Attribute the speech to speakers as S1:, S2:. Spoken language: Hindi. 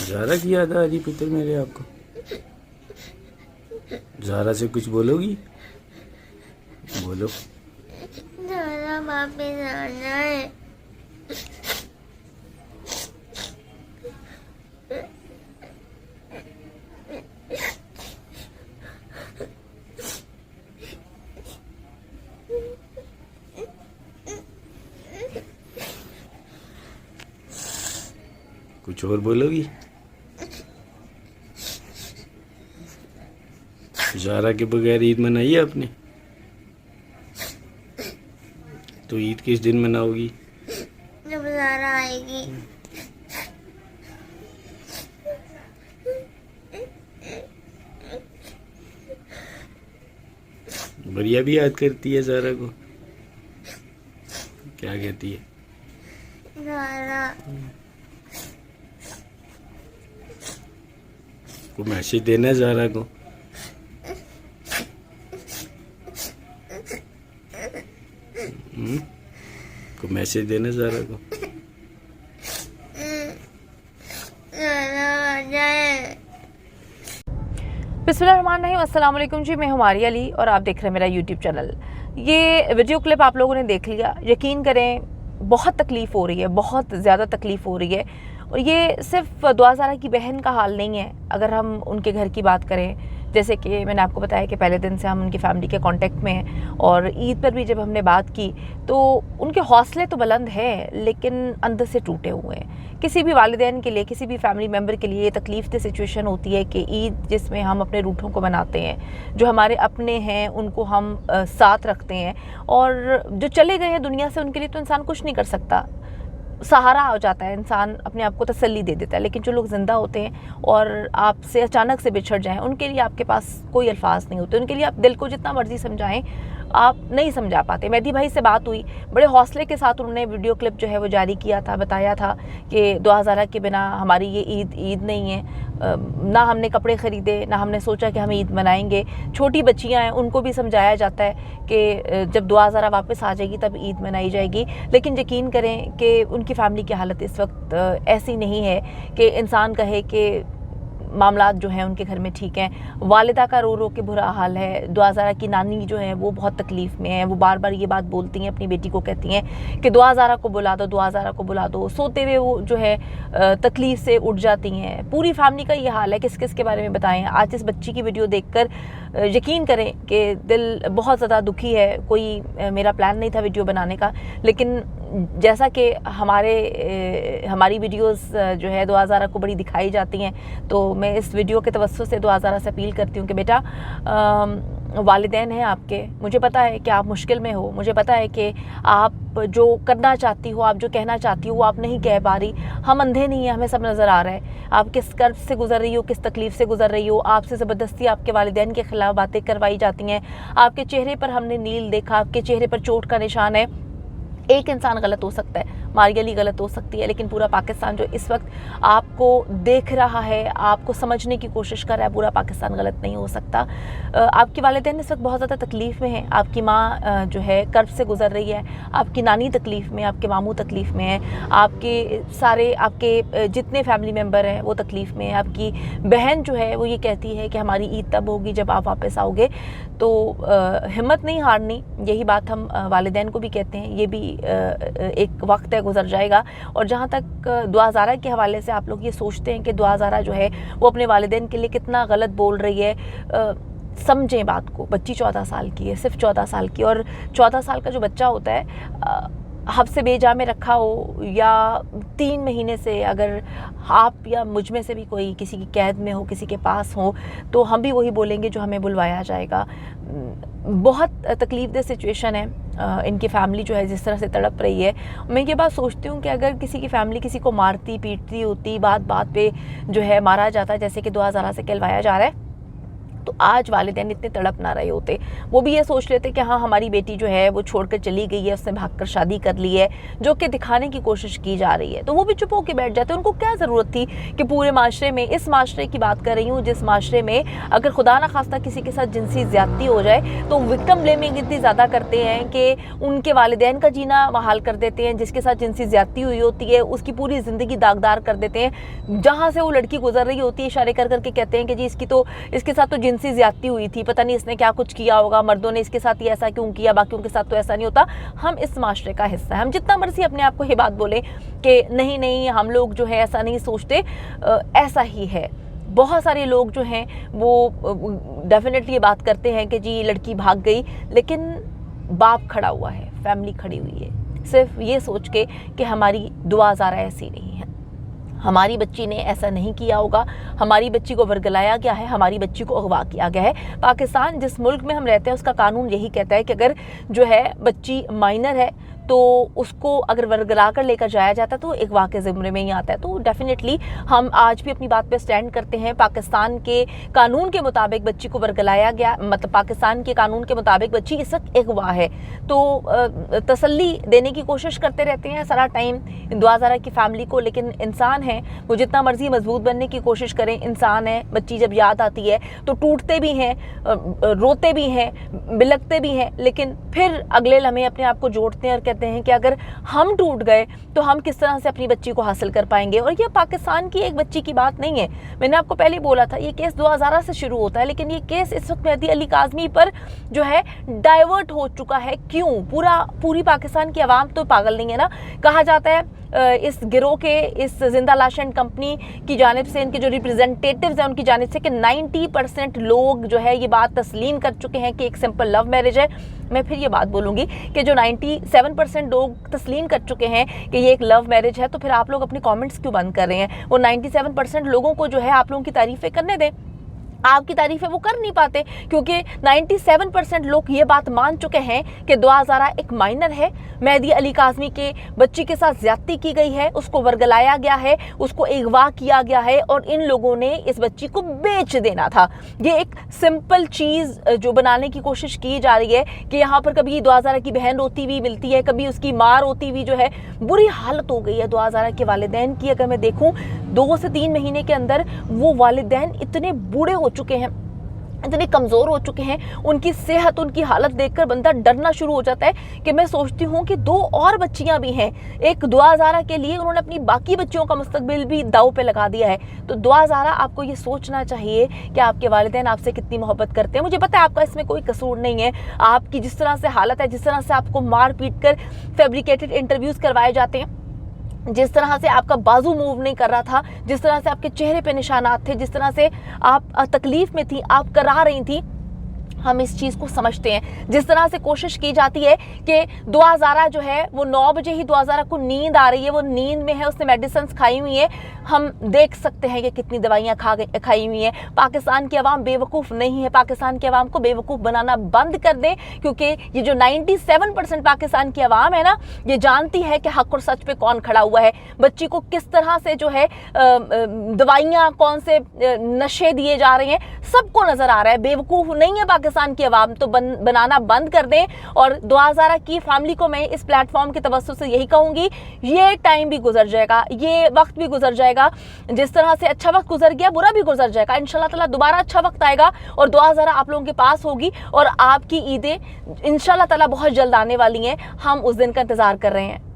S1: ज़ारा की याद आ रही पुत्र मेरे आपको? ज़ारा से कुछ बोलोगी? बोलो।
S2: ज़ारा वापस आना है।
S1: कुछ और बोलोगी? ज़ारा के बगैर ईद मनाई है आपने? तो ईद किस दिन मनाओगी?
S2: जब ज़ारा आएगी।
S1: बढ़िया भी याद करती है ज़ारा को? क्या कहती है?
S2: ज़ारा
S1: को मैसेज देना है ज़ारा को। को मैसेज देना ज़ारा को।
S2: ज़ारा आ जाए।
S3: बिस्मिल्लाहिर्रहमानिर्रहीम। अस्सलाम वालेकुम जी, मैं हूं मारिया अली और आप देख रहे हैं मेरा यूट्यूब चैनल। ये वीडियो क्लिप आप लोगों ने देख लिया। यकीन करें बहुत तकलीफ़ हो रही है, बहुत ज़्यादा तकलीफ़ हो रही है। और ये सिर्फ दुआ ज़ारा की बहन का हाल नहीं है। अगर हम उनके घर की बात करें, जैसे कि मैंने आपको बताया कि पहले दिन से हम उनकी फ़ैमिली के कांटेक्ट में हैं और ईद पर भी जब हमने बात की तो उनके हौसले तो बुलंद हैं लेकिन अंदर से टूटे हुए हैं। किसी भी वालिदैन के लिए, किसी भी फैमिली मेम्बर के लिए ये तकलीफ़ दह सिचुएशन होती है कि ईद जिसमें हम अपने रूठों को मनाते हैं, जो हमारे अपने हैं उनको हम साथ रखते हैं, और जो चले गए हैं दुनिया से उनके लिए तो इंसान कुछ नहीं कर सकता। सहारा हो जाता है, इंसान अपने आप को तसल्ली दे देता है। लेकिन जो लोग ज़िंदा होते हैं और आपसे अचानक से बिछड़ जाएं, उनके लिए आपके पास कोई अल्फाज नहीं होते। उनके लिए आप दिल को जितना मर्जी समझाएं, आप नहीं समझा पाते। मेहदी भाई से बात हुई, बड़े हौसले के साथ उन्होंने वीडियो क्लिप जो है वो जारी किया था, बताया था कि दुआ ज़ारा के बिना हमारी ये ईद नहीं है। ना हमने कपड़े ख़रीदे, ना हमने सोचा कि हम ईद मनाएंगे। छोटी बच्चियां हैं, उनको भी समझाया जाता है कि जब दुआ ज़ारा वापस आ जाएगी तब ईद मनाई जाएगी। लेकिन यकीन करें कि उनकी फ़ैमिली की हालत इस वक्त ऐसी नहीं है कि इंसान कहे कि मामलात जो हैं उनके घर में ठीक हैं। वालिदा का रो रो के बुरा हाल है। दुआ ज़ारा की नानी जो है वो बहुत तकलीफ़ में है। वो बार बार ये बात बोलती हैं, अपनी बेटी को कहती हैं कि दुआ ज़ारा को बुला दो, दुआ ज़ारा को बुला दो। सोते हुए वो जो है तकलीफ़ से उठ जाती हैं। पूरी फैमिली का ये हाल है। किस किस के बारे में बताएं। आज इस बच्ची की वीडियो देखकर यकीन करें कि दिल बहुत ज़्यादा दुखी है। कोई मेरा प्लान नहीं था वीडियो बनाने का, लेकिन जैसा कि हमारी वीडियोस जो है दुआ ज़ारा को बड़ी दिखाई जाती हैं, तो मैं इस वीडियो के तवज्जुह से दुआ ज़ारा से अपील करती हूँ कि बेटा, वालिदैन हैं आपके, मुझे पता है कि आप मुश्किल में हो, मुझे पता है कि आप जो करना चाहती हो, आप जो कहना चाहती हो वो आप नहीं कह पा रही। हम अंधे नहीं हैं, हमें सब नज़र आ रहा है। आप किस कर्ब से गुजर रही हो, किस तकलीफ़ से गुजर रही हो। आपसे ज़बरदस्ती आपके वालिदैन के ख़िलाफ़ बातें करवाई जाती हैं। आपके चेहरे पर हमने नील देखा, आपके चेहरे पर चोट का निशान है। एक इंसान गलत हो सकता है, मारिया अली गलत हो सकती है, लेकिन पूरा पाकिस्तान जो इस वक्त आपको देख रहा है, आपको समझने की कोशिश कर रहा है, पूरा पाकिस्तान गलत नहीं हो सकता। आपकी वालिदैन इस वक्त बहुत ज़्यादा तकलीफ़ में हैं। आपकी माँ जो है कर्ब से गुजर रही है, आपकी नानी तकलीफ़ में, आपके मामू तकलीफ़ में हैं, आपके जितने फैमिली मेम्बर हैं वो तकलीफ़ में हैं। आपकी बहन जो है वो ये कहती है कि हमारी ईद तब होगी जब आप वापस आओगे। तो हिम्मत नहीं हारनी, यही बात हम वालिदैन को भी कहते हैं। ये भी एक वक्त है, गुजर जाएगा। और जहाँ तक दुआ ज़ारा के हवाले से आप लोग ये सोचते हैं कि दुआ ज़ारा जो है वो अपने वालिदैन के लिए कितना गलत बोल रही है, समझें बात को। बच्ची 14 साल की है, सिर्फ 14 साल की। और 14 साल का जो बच्चा होता है, हफ्स बेजा में रखा हो या 3 महीने से अगर आप या मुझ में से भी कोई किसी की कैद में हो, किसी के पास हो, तो हम भी वही बोलेंगे जो हमें बुलवाया जाएगा। बहुत तकलीफ़ दह सिचुएशन है। इनकी फ़ैमिली जो है जिस तरह से तड़प रही है, मैं ये बात सोचती हूँ कि अगर किसी की फ़ैमिली किसी को मारती पीटती होती, बात बात पे जो है मारा जाता है, जैसे कि दुआ ज़ारा से कहलवाया जा रहा है, तो आज वालिदैन इतने तड़प ना रहे होते। वो भी ये सोच लेते कि हाँ हमारी बेटी जो है वो छोड़कर चली गई है, उसने भागकर शादी कर ली है, जो कि दिखाने की कोशिश की जा रही है, तो वो भी चुप होकर बैठ जाते। उनको क्या ज़रूरत थी कि पूरे माशरे में, इस माशरे की बात कर रही हूँ जिस माशरे में अगर खुदा ना खास्ता किसी के साथ जिनसी ज़्यादती हो जाए तो विक्टिम ब्लेमिंग इतनी ज़्यादा करते हैं कि उनके वालिदैन का जीना महाल कर देते हैं। जिसके साथ जिनसी ज़्यादती हुई होती है उसकी पूरी ज़िंदगी दागदार कर देते हैं। जहाँ से वो लड़की गुजर रही होती है इशारे कर करके कहते हैं कि जी इसके साथ तो जिनसी ज़्यादती हुई थी, पता नहीं इसने क्या कुछ किया होगा, मर्दों ने इसके साथ ही ऐसा क्यों किया, बाकियों के साथ तो ऐसा नहीं होता। हम इस माशरे का हिस्सा है। हम जितना मर्जी अपने आप को ये बात बोले कि नहीं नहीं हम लोग जो है ऐसा नहीं सोचते, ऐसा ही है। बहुत सारे लोग जो हैं वो डेफिनेटली ये बात करते हैं कि जी लड़की भाग गई, लेकिन बाप खड़ा हुआ है, फैमिली खड़ी हुई है, सिर्फ ये सोच के कि हमारी दुआ ज़ारा ऐसी नहीं है, हमारी बच्ची ने ऐसा नहीं किया होगा, हमारी बच्ची को वर्गलाया गया है, हमारी बच्ची को अगवा किया गया है। पाकिस्तान जिस मुल्क में हम रहते हैं उसका कानून यही कहता है कि अगर जो है बच्ची माइनर है तो उसको अगर वर्गला कर लेकर जाया जाता है तो अगवा के ज़िम्मे में ही आता है। तो डेफिनेटली हम आज भी अपनी बात पे स्टैंड करते हैं। पाकिस्तान के कानून के मुताबिक बच्ची को वर्गलाया गया, मतलब पाकिस्तान के कानून के मुताबिक बच्ची इस वक्त अगवा है। तो तसल्ली देने की कोशिश करते रहते हैं सारा टाइम दुआ ज़ारा की फैमिली को, लेकिन इंसान है वो जितना मर्जी मजबूत बनने की कोशिश करें, इंसान है, बच्ची जब याद आती है तो टूटते भी हैं, रोते भी हैं, बिलखते भी हैं, लेकिन फिर अगले लम्हे अपने आप को जोड़ते हैं और कहते हैं कि अगर हम टूट गए तो हम किस तरह से अपनी बच्ची को हासिल कर पाएंगे। और ये पाकिस्तान की एक बच्ची की बात नहीं है, मैंने आपको पहले बोला था ये केस दुआ ज़ारा से शुरू होता है, लेकिन ये केस इस वक्त मेहदी अली काज़मी पर जो है डाइवर्ट हो चुका है। क्यों? पूरी पाकिस्तान की आवाम तो पागल नहीं है ना। कहा जाता है इस गिरोह के, इस जिंदा लाश एंड कंपनी की जानिब से, इनके जो रिप्रेजेंटेटिव्स हैं उनकी जानिब से कि 90% लोग जो है ये बात तस्लीम कर चुके हैं कि एक सिंपल लव मैरिज है। मैं फिर ये बात बोलूँगी कि जो 97% लोग तस्लीम कर चुके हैं कि ये एक लव मैरिज है, तो फिर आप लोग अपने कमेंट्स क्यों बंद कर रहे हैं? वो 97% लोगों को जो है आप लोगों की तारीफ़ें करने दें। आपकी तारीफ़ें वो कर नहीं पाते क्योंकि 97% लोग ये बात मान चुके हैं कि दुआ ज़ारा एक माइनर है, मेहदी अली काज़मी के बच्ची के साथ ज़्यादती की गई है, उसको वर्गलाया गया है, उसको अगवा किया गया है और इन लोगों ने इस बच्ची को बेच देना था। ये एक सिंपल चीज़ जो बनाने की कोशिश की जा रही है कि यहाँ पर कभी दुआ ज़ारा की बहन रोती हुई मिलती है, कभी उसकी माँ रोती हुई, जो है बुरी हालत हो गई है दुआ ज़ारा के वालिदैन की। अगर मैं देखूँ 2 से 3 महीने के अंदर वो वालिदैन इतने बूढ़े हो चुके हैं, इतने कमज़ोर हो चुके हैं, उनकी सेहत, उनकी हालत देखकर बंदा डरना शुरू हो जाता है कि मैं सोचती हूँ कि 2 और बच्चियाँ भी हैं। एक दुआ ज़ारा के लिए उन्होंने अपनी बाकी बच्चियों का मुस्तकबिल भी दाव पे लगा दिया है। तो दुआ ज़ारा, आपको ये सोचना चाहिए कि आपके वालिदैन आपसे कितनी मोहब्बत करते हैं। मुझे पता है आपका इसमें कोई कसूर नहीं है, आपकी जिस तरह से हालत है, जिस तरह से आपको मार पीट कर फैब्रिकेटेड इंटरव्यूज़ करवाए जाते हैं, जिस तरह से आपका बाजू मूव नहीं कर रहा था, जिस तरह से आपके चेहरे पे निशानात थे, जिस तरह से आप तकलीफ में थी, आप करा रही थी, हम इस चीज़ को समझते हैं। जिस तरह से कोशिश की जाती है कि दुआ ज़ारा जो है वो 9 बजे ही दुआ ज़ारा को नींद आ रही है, वो नींद में है, उसने मेडिसिन खाई हुई है, हम देख सकते हैं कि कितनी दवाइयाँ खाई हुई हैं। पाकिस्तान की आवाम बेवकूफ़ नहीं है, पाकिस्तान की आवाम को बेवकूफ़ बनाना बंद कर दें, क्योंकि ये जो 97% पाकिस्तान की आवाम है ना, ये जानती है कि हक और सच पे कौन खड़ा हुआ है। बच्ची को किस तरह से जो है दवाइयाँ, कौन से नशे दिए जा रहे हैं, सबको नज़र आ रहा है। बेवकूफ़ नहीं है पाकिस्तान की आवाम, तो बनाना बंद कर दें। और दुआ ज़ारा की फैमिली को मैं इस प्लेटफॉर्म के तवज्जुह से यही कहूँगी, ये टाइम भी गुजर जाएगा, ये वक्त भी गुजर जाएगा। जिस तरह से अच्छा वक्त गुजर गया, बुरा भी गुजर जाएगा। इंशाल्लाह ताला दोबारा अच्छा वक्त आएगा और दुआ ज़ारा आप लोगों के पास होगी और आपकी ईदें इंशाल्लाह ताला बहुत जल्द आने वाली हैं। हम उस दिन का इंतज़ार कर रहे हैं।